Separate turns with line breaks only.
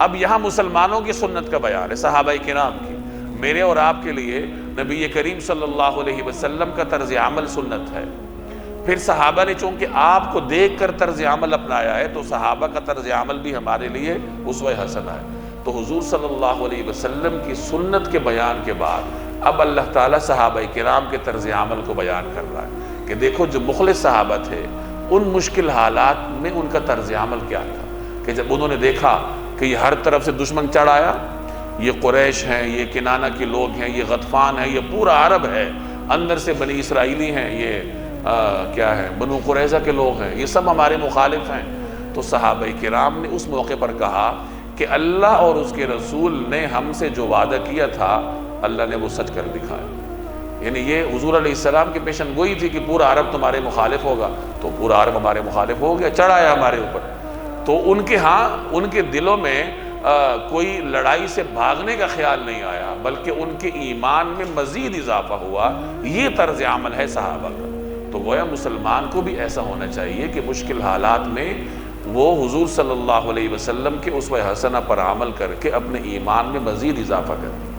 اب یہاں مسلمانوں کی سنت کا بیان ہے، صحابہ کرام کی۔ میرے اور آپ کے لیے نبی کریم صلی اللہ علیہ وسلم کا طرز عمل سنت ہے۔ پھر صحابہ نے چونکہ آپ کو دیکھ کر طرز عمل اپنایا ہے، تو صحابہ کا طرز عمل بھی ہمارے لیے اسوہ حسنہ ہے۔ تو حضور صلی اللہ علیہ وسلم کی سنت کے بیان کے بعد اب اللہ تعالیٰ صحابہ کرام کے طرز عمل کو بیان کر رہا ہے کہ دیکھو جو مخلص صحابہ تھے، ان مشکل حالات میں ان کا طرز عمل کیا تھا، کہ جب انہوں نے دیکھا کہ یہ ہر طرف سے دشمن چڑھ آیا، یہ قریش ہیں، یہ کنانہ کے لوگ ہیں، یہ غطفان ہیں، یہ پورا عرب ہے، اندر سے بنی اسرائیلی ہیں، یہ کیا ہے بنو قریظہ کے لوگ ہیں، یہ سب ہمارے مخالف ہیں۔ تو صحابہ کرام نے اس موقع پر کہا کہ اللہ اور اس کے رسول نے ہم سے جو وعدہ کیا تھا، اللہ نے وہ سچ کر دکھایا۔ یعنی یہ حضور علیہ السلام کی پیشن گوئی تھی کہ پورا عرب تمہارے مخالف ہوگا، تو پورا عرب ہمارے مخالف ہو گیا، چڑھ آیا ہمارے اوپر۔ تو ان کے دلوں میں کوئی لڑائی سے بھاگنے کا خیال نہیں آیا، بلکہ ان کے ایمان میں مزید اضافہ ہوا۔ یہ طرز عمل ہے صحابہ کا۔ تو گویا مسلمان کو بھی ایسا ہونا چاہیے کہ مشکل حالات میں وہ حضور صلی اللہ علیہ وسلم کے اسوہ حسنہ پر عمل کر کے اپنے ایمان میں مزید اضافہ کرے۔